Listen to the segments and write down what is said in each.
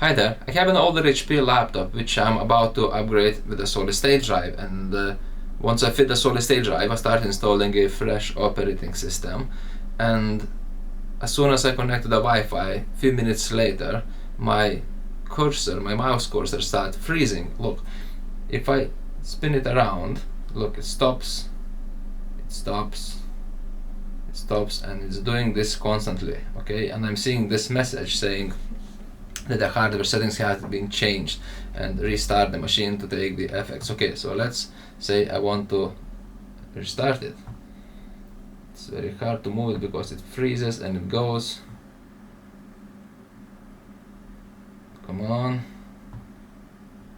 Hi there, I have an older HP laptop which I'm about to upgrade with a solid state drive, and once I fit the solid state drive I start installing a fresh operating system, and as soon as I connect to the Wi-Fi, a few minutes later my mouse cursor starts freezing. Look, if I spin it around, look, it stops, it stops, it stops, and it's doing this constantly, okay? And I'm seeing this message saying that the hardware settings have been changed and restart the machine to take the effects. Okay, so let's say I want to restart it. It's very hard to move it because it freezes and it goes. Come on.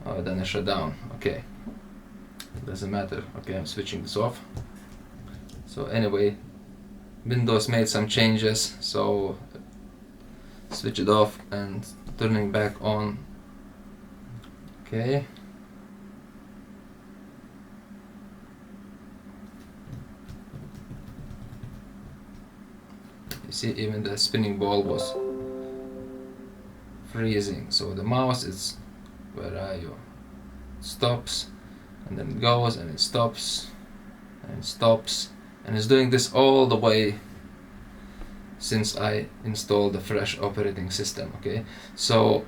Oh, then it shut down. Okay, it doesn't matter. Okay, I'm switching this off. So anyway, Windows made some changes, so switch it off and turning back on. Okay, you see, even the spinning ball was freezing. So the mouse is, where are you? It stops and then it goes and it stops and it stops, and it's doing this all the way since I installed the fresh operating system. Okay, so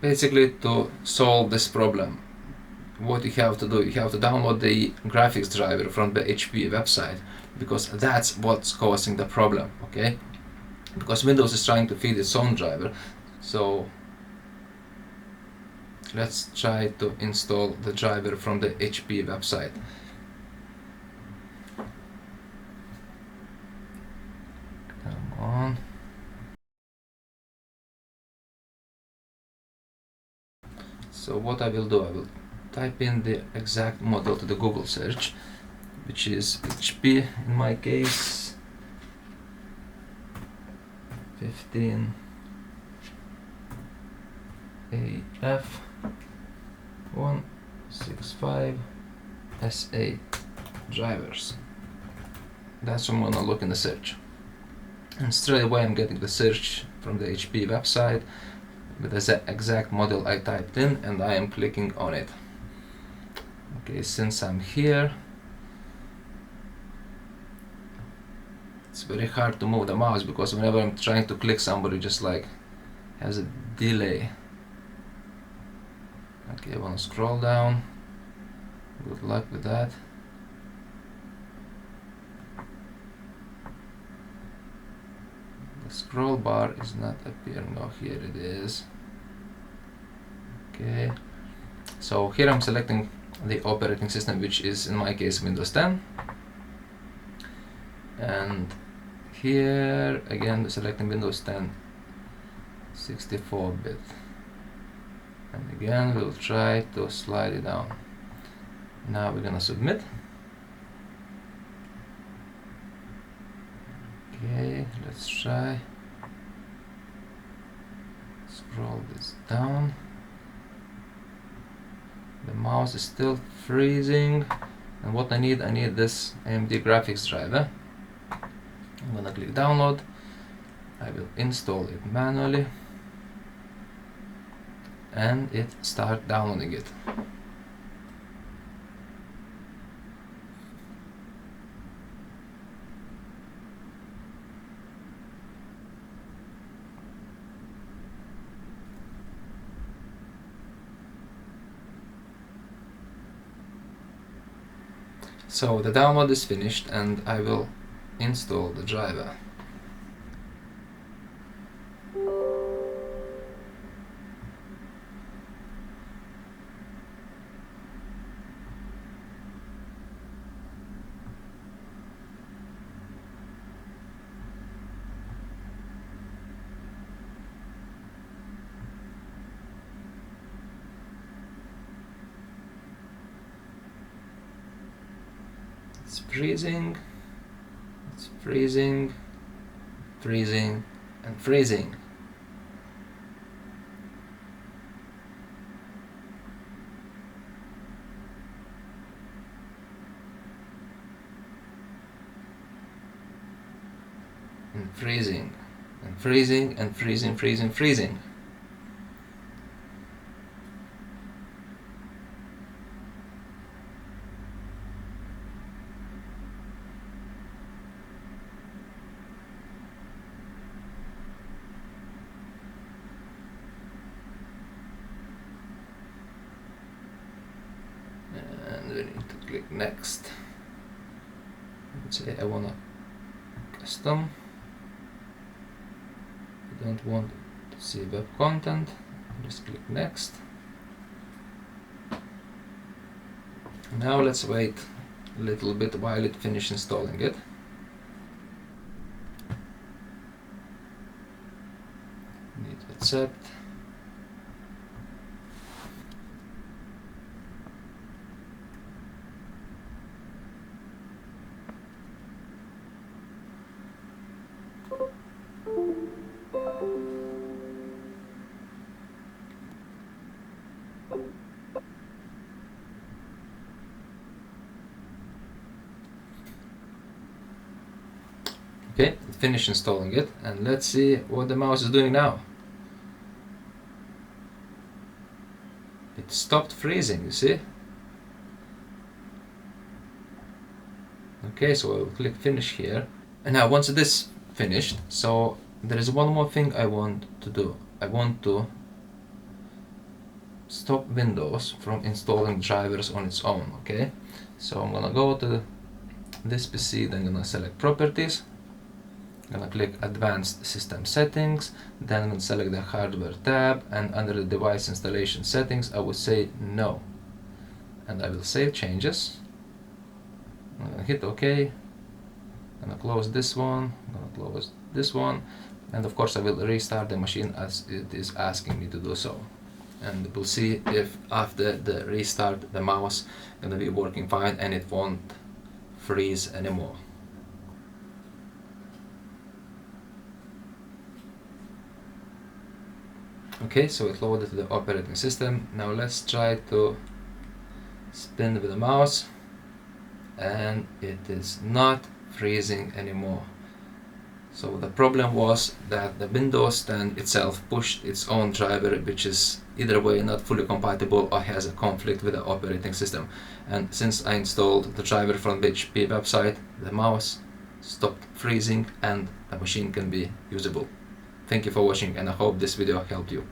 basically to solve this problem, what you have to do, you have to download the graphics driver from the HP website, because that's what's causing the problem. Okay, because Windows is trying to feed its own driver. So let's try to install the driver from the HP website. Come on. So what I will do, I will type in the exact model to the Google search, which is HP in my case 15AF 165 SA drivers. That's what I'm gonna look in the search, and straight away I'm getting the search from the HP website with the exact model I typed in, and I am clicking on it. Okay, since I'm here, it's very hard to move the mouse because whenever I'm trying to click, somebody just like has a delay. Okay, I want to scroll down. Good luck with that. The scroll bar is not appearing. Oh, here it is. Okay, so here I'm selecting the operating system, which is in my case Windows 10, and here again selecting Windows 10 64-bit, and again we'll try to slide it down. Now we're gonna submit. Okay, let's try. Scroll this down. The mouse is still freezing, and what I need this AMD graphics driver. I'm gonna click download. I will install it manually, and it start downloading it. So the download is finished, and I will install the driver. It's freezing, it's freezing, freezing, and freezing. And freezing, and freezing, and freezing, freezing, freezing. and we need to click next. Let's say I wanna custom. I don't want to see web content. Just click next. Now let's wait a little bit while it finishes installing it. Need to accept. Okay, it finished installing it, and let's see what the mouse is doing now. It stopped freezing, you see? Okay, so I will click finish here. And now once this finished, so there is one more thing I want to do. I want to stop Windows from installing drivers on its own, okay? So I'm gonna go to this PC, then I'm gonna select properties. I'm gonna click Advanced System Settings, then I'm gonna select the Hardware tab, and under the Device Installation Settings I would say No. And I will save changes. I'm gonna hit OK. I'm gonna close this one, I'm gonna close this one, and of course I will restart the machine as it is asking me to do so. And we'll see if after the restart the mouse is gonna be working fine and it won't freeze anymore. Okay, so it loaded to the operating system. Now let's try to spin with the mouse, and it is not freezing anymore. So the problem was that the Windows stand itself pushed its own driver, which is either way not fully compatible or has a conflict with the operating system. And since I installed the driver from the HP website, the mouse stopped freezing and the machine can be usable. Thank you for watching, and I hope this video helped you.